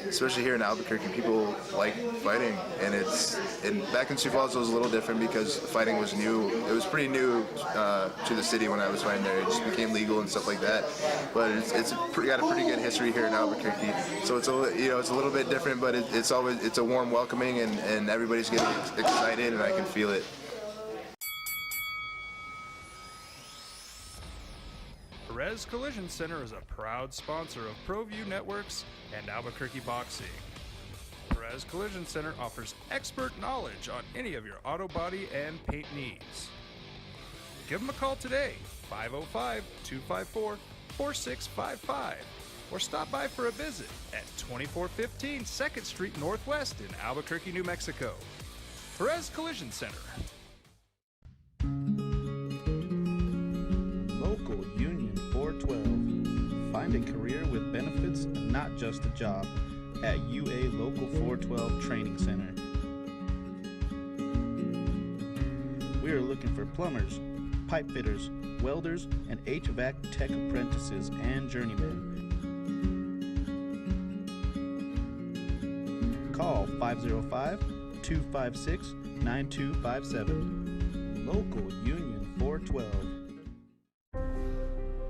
especially here in Albuquerque, people like fighting. And back in Sioux Falls, it was a little different because fighting was new. It was pretty new to the city when I was fighting there. It just became legal and stuff like that. But it's got a pretty good history here in Albuquerque. So it's a little bit different, but it's a warm welcoming. And everybody's getting excited, and I can feel it. Perez Collision Center is a proud sponsor of ProView Networks and Albuquerque Boxing. Perez Collision Center offers expert knowledge on any of your auto body and paint needs. Give them a call today, 505-254-4655, or stop by for a visit at 2415 2nd Street Northwest in Albuquerque, New Mexico. Perez Collision Center. Local Union 412. Find a career with benefits and not just a job at UA Local 412 Training Center. We are looking for plumbers, pipe fitters, welders, and HVAC tech apprentices and journeymen. Call 505-256-9257. Local Union 412.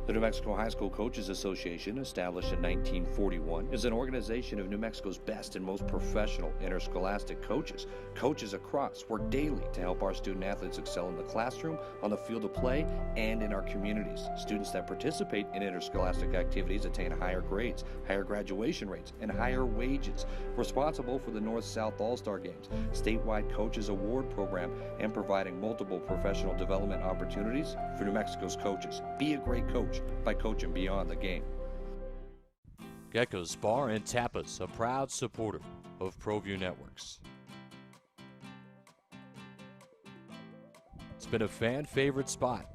The New Mexico High School Coaches Association, established in 1941, is an organization of New Mexico's best and most professional interscholastic coaches. Coaches across work daily to help our student athletes excel in the classroom, on the field of play, and in our communities. Students that participate in interscholastic activities attain higher grades, higher graduation rates, and higher wages. Responsible for the North-South All-Star Games, statewide Coaches Award Program, and providing multiple professional development opportunities for New Mexico's coaches. Be a great coach by coaching beyond the game. Gecko's Bar and Tapas, a proud supporter of ProView Networks. It's been a fan favorite spot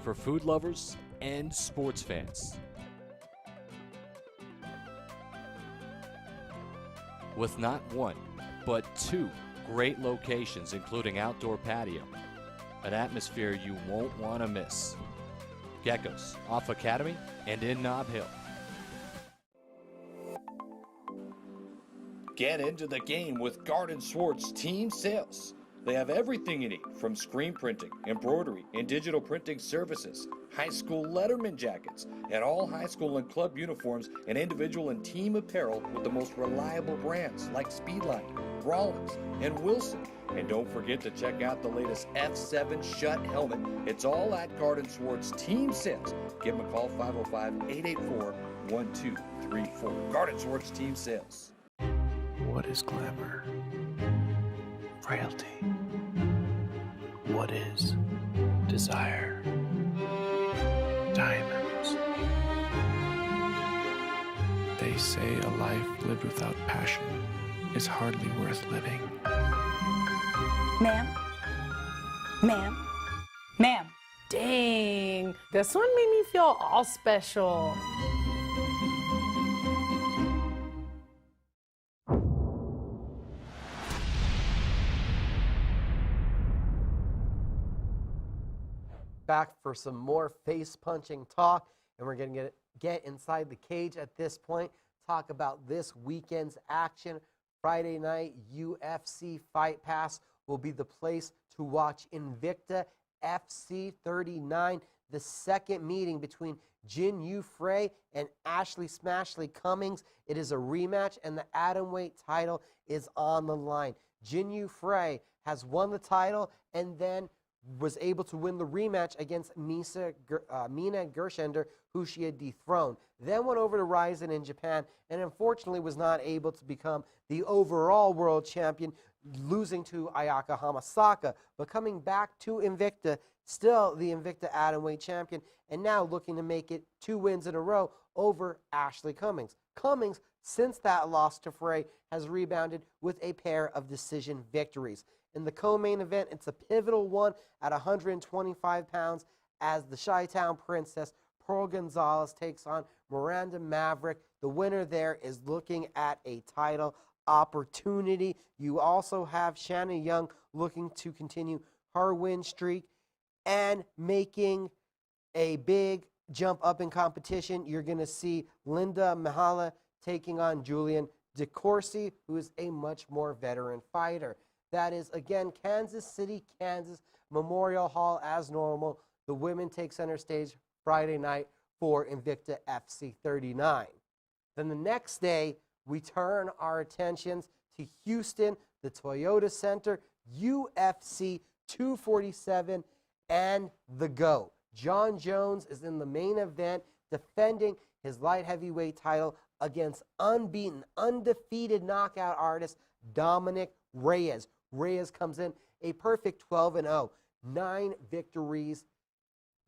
for food lovers and sports fans. With not one, but two great locations, including outdoor patio, an atmosphere you won't want to miss. Gecko's, off Academy and in Nob Hill. Get into the game with Garden Swartz Team Sales. They have everything you need, from screen printing, embroidery, and digital printing services, high school letterman jackets, and all high school and club uniforms, and individual and team apparel with the most reliable brands like Speedline, Rollins, and Wilson. And don't forget to check out the latest F7 Shut helmet. It's all at Garden Swartz Team Sales. Give them a call, 505-884-1234. Garden Swartz Team Sales. What is glamour? Frailty. What is desire? Diamonds. They say a life lived without passion is hardly worth living. Ma'am? Ma'am? Ma'am? Dang, this one made me feel all special. Back for some more face-punching talk, and we're going to get inside the cage at this point, talk about this weekend's action. Friday night, UFC Fight Pass will be the place to watch Invicta FC 39, the second meeting between Jin Yu Frey and Ashley Smashley Cummings. It is a rematch, and the atomweight title is on the line. Jin Yu Frey has won the title and then was able to win the rematch against Mina Gershender, who she had dethroned. Then went over to Ryzen in Japan and unfortunately was not able to become the overall world champion, losing to Ayaka Hamasaka. But coming back to Invicta, still the Invicta atomweight champion, and now looking to make it 2 wins in a row over Ashley Cummings. Cummings, since that loss to Frey, has rebounded with a pair of decision victories. In the co-main event, it's a pivotal one at 125 pounds as the Chi-Town Princess, Pearl Gonzalez, takes on Miranda Maverick. The winner there is looking at a title opportunity. You also have Shanna Young looking to continue her win streak and making a big jump up in competition. You're going to see Linda Mihala taking on Julian DeCourcy, who is a much more veteran fighter. That is, again, Kansas City, Kansas, Memorial Hall as normal. The women take center stage Friday night for Invicta FC 39. Then the next day, we turn our attentions to Houston, the Toyota Center, UFC 247, and the GOAT. John Jones is in the main event, defending his light heavyweight title against unbeaten, undefeated knockout artist Dominic Reyes. Reyes comes in a perfect 12-0, 9 victories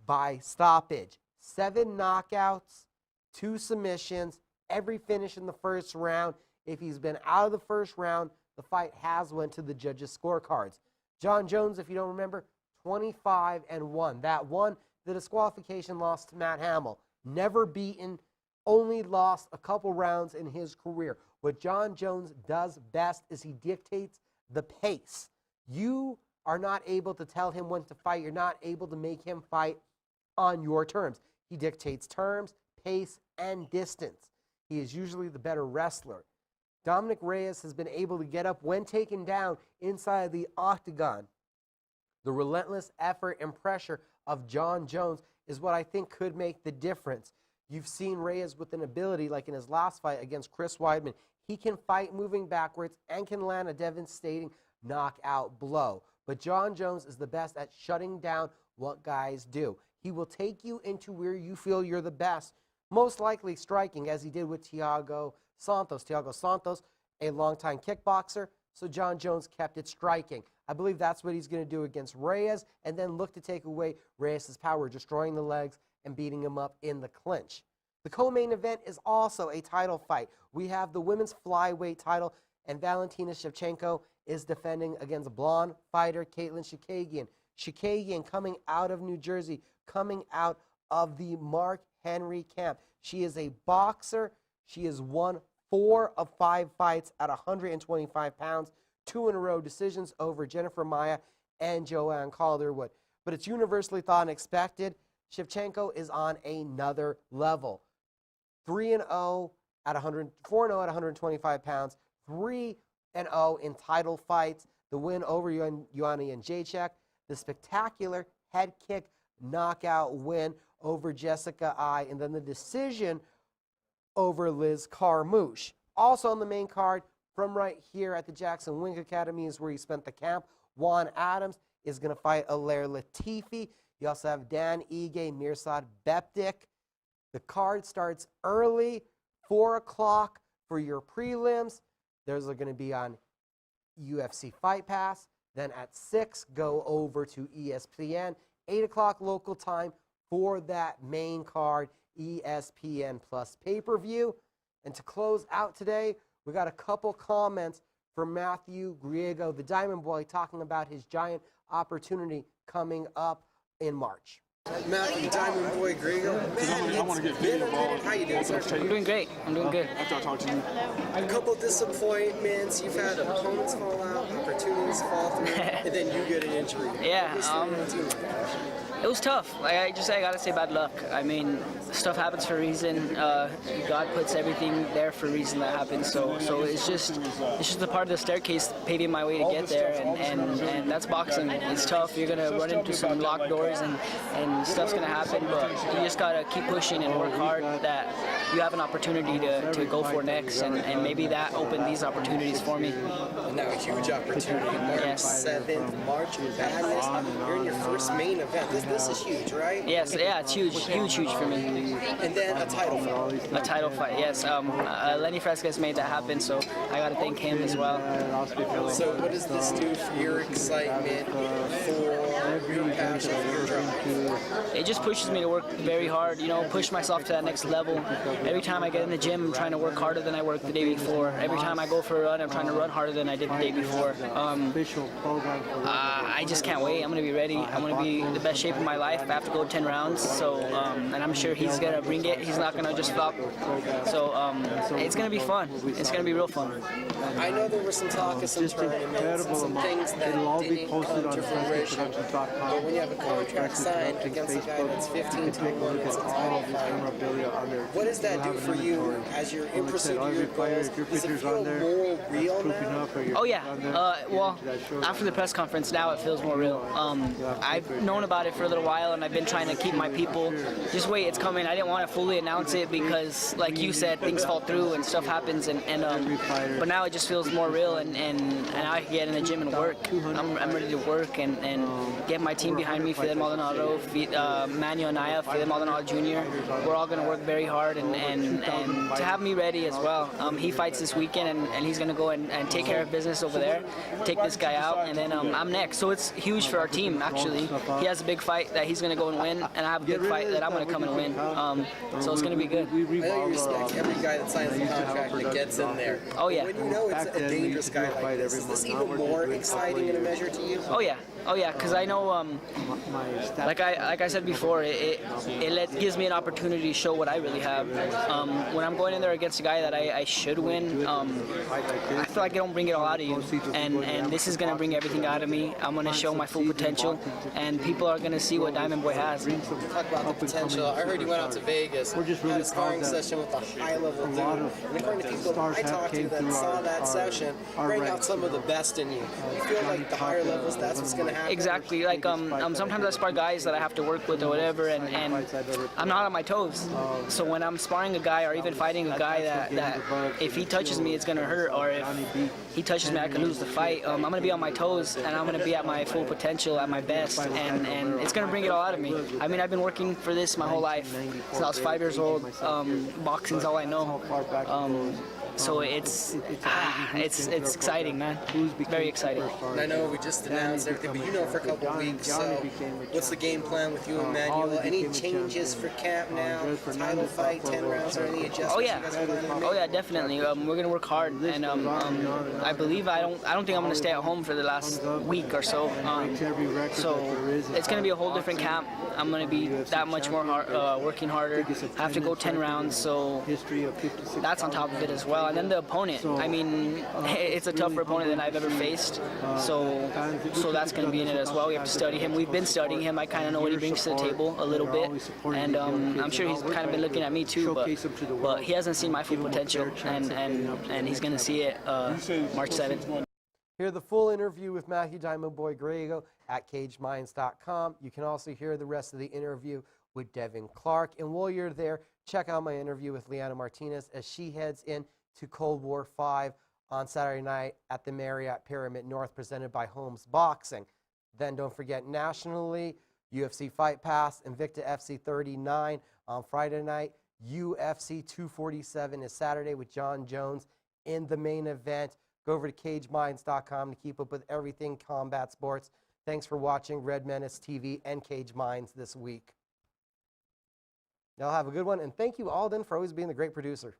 by stoppage, 7 knockouts, 2 submissions, every finish in the first round. If he's been out of the first round, the fight has went to the judges' scorecards. John Jones, if you don't remember, 25-1. That won the disqualification loss to Matt Hamill. Never beaten, only lost a couple rounds in his career. What John Jones does best is he dictates the pace. You are not able to tell him when to fight. You're not able to make him fight on your terms. He dictates terms, pace, and distance. He is usually the better wrestler. Dominic Reyes has been able to get up when taken down inside the octagon. The relentless effort and pressure of John Jones is what I think could make the difference. You've seen Reyes with an ability, like in his last fight against Chris Weidman. He can fight moving backwards and can land a devastating knockout blow. But John Jones is the best at shutting down what guys do. He will take you into where you feel you're the best, most likely striking, as he did with Thiago Santos. Thiago Santos, a longtime kickboxer, so John Jones kept it striking. I believe that's what he's going to do against Reyes, and then look to take away Reyes' power, destroying the legs and beating him up in the clinch. The co-main event is also a title fight. We have the women's flyweight title, and Valentina Shevchenko is defending against blonde fighter Caitlin Chikagian. Chikagian coming out of New Jersey, coming out of the Mark Henry camp. She is a boxer. She has won 4 of 5 fights at 125 pounds, 2 in a row decisions over Jennifer Maia and Joanne Calderwood. But it's universally thought and expected. Shevchenko is on another level. 3-0 at 4-0 at 125 pounds, 3-0 in title fights. The win over Joanna Jędrzejczyk, the spectacular head kick knockout win over Jessica Ai, and then the decision over Liz Carmouche. Also on the main card, from right here at the Jackson Wink Academy is where he spent the camp. Juan Adams is going to fight Alair Latifi. You also have Dan Ige, Mirsad Bektic. The card starts early, 4 o'clock for your prelims. Those are going to be on UFC Fight Pass. Then at 6, go over to ESPN. 8 o'clock local time for that main card, ESPN Plus pay-per-view. And to close out today, we got a couple comments from Matthew Griego, the Diamond Boy, talking about his giant opportunity coming up in March. Matthew, Diamond Boy Griego. I want to get been a minute. How you doing, sir? I'm doing great. I'm doing good. After I talk to you. A couple disappointments. You've had opponents fall out, opportunities fall through, and then you get an injury. Yeah. It was tough. I gotta say bad luck. I mean, stuff happens for a reason. God puts everything there for a reason that happens. So it's just a part of the staircase paving my way to get there, and that's boxing. It's tough. You're gonna run into some locked doors, and stuff's gonna happen. But you just gotta keep pushing and work hard. That you have an opportunity to go for next, and maybe that opened these opportunities for me. And now a huge opportunity. March 7th, March Madness. You're in your first main event. This is huge, right? Yes, yeah, it's huge for me. And then a title fight. A title fight, yes. Lenny Fresquez made that happen, so I got to thank him as well. So what does this do for your excitement, for your passion, for your drive? It just pushes me to work very hard, push myself to that next level. Every time I get in the gym, I'm trying to work harder than I worked the day before. Every time I go for a run, I'm trying to run harder than I did the day before. I just can't wait. I'm going to be ready. I'm going to be in the best shape of my life. I have to go 10 rounds, so and I'm sure he's going to bring it. He's not going to just stop. So it's going to be fun. It's going to be real fun. I know there was some talk of some tournaments and some things that didn't come to fruition. But when you have a contract signed against a guy that's 15-1, it's a title fight. What does that do for you as you're in pursuit of your goals? Does it feel more real now? Oh yeah. Well, after the press conference, now it feels more real. I've known about it for a little while, and I've been trying to keep my people. Just wait, it's coming. I didn't want to fully announce it because, like you said, things fall through and stuff happens. But now it just feels more real, and I can get in the gym and work. I'm ready to work and get my team behind me. Fidel Maldonado, Manuel Anaya, Fidel Maldonado Jr. We're all going to work very hard and to have me ready as well. He fights this weekend, and he's going to go and take care of business over there, take this guy out, and then I'm next. So it's huge for our team, actually. He has a big fight that he's going to go and win, and I have a big fight that I'm going to come and win. So it's going to be good. I know you respect every guy that signs the contract that gets in there. Oh, yeah. When you know it's a dangerous guy like this, is this even more exciting in a measure to you? Oh, yeah. Oh yeah, because I know, like I said before, it gives me an opportunity to show what I really have. When I'm going in there against a guy that I should win, I feel like I don't bring it all out of you, and this is going to bring everything out of me. I'm going to show my full potential, and people are going to see what Diamond Boy has. Talk about the potential. I heard you went out to Vegas, had a sparring session with a high-level dude, and according to people I talked to that saw that session, bring out some of the best in you. You feel like the higher levels, that's what's going to happen? Exactly. Like sometimes I spar guys that I have to work with or whatever, and I'm not on my toes. So when I'm sparring a guy or even fighting a guy that if he touches me, it's gonna hurt, or if he touches me, I could lose the fight. I'm gonna be on my toes, and I'm gonna be at my full potential, at my best, and it's gonna bring it all out of me. I mean, I've been working for this my whole life since I was 5 years old. Boxing's all I know. So it's exciting, man. Very exciting. And I know we just announced everything, but you know for a couple of weeks. So what's the game plan with you and Manuel? Any changes for camp now? Title fight, 10 rounds, or any adjustments? Oh yeah, definitely. We're gonna work hard, and I believe I don't think I'm gonna stay at home for the last week or so. So it's gonna be a whole different camp. I'm gonna be that much more working harder. I have to go 10 rounds, so that's on top of it as well. And then the opponent, I mean, it's a tougher opponent than I've ever faced, so that's going to be in it as well. We have to study him. We've been studying him. I kind of know what he brings to the table a little bit, and I'm sure he's kind of been looking at me too, but he hasn't seen my full potential, and he's going to see it March 7th. Hear the full interview with Matthew Diamond Boy Griego at CageMinds.com. You can also hear the rest of the interview with Devin Clark, and while you're there, check out my interview with Liana Martinez as she heads in to Cold War 5 on Saturday night at the Marriott Pyramid North, presented by Holmes Boxing. Then don't forget nationally, UFC Fight Pass, Invicta FC 39 on Friday night. UFC 247 is Saturday with John Jones in the main event. Go over to CageMinds.com to keep up with everything combat sports. Thanks for watching Red Menace TV and Cage Minds this week. Y'all have a good one, and thank you, Alden, for always being the great producer.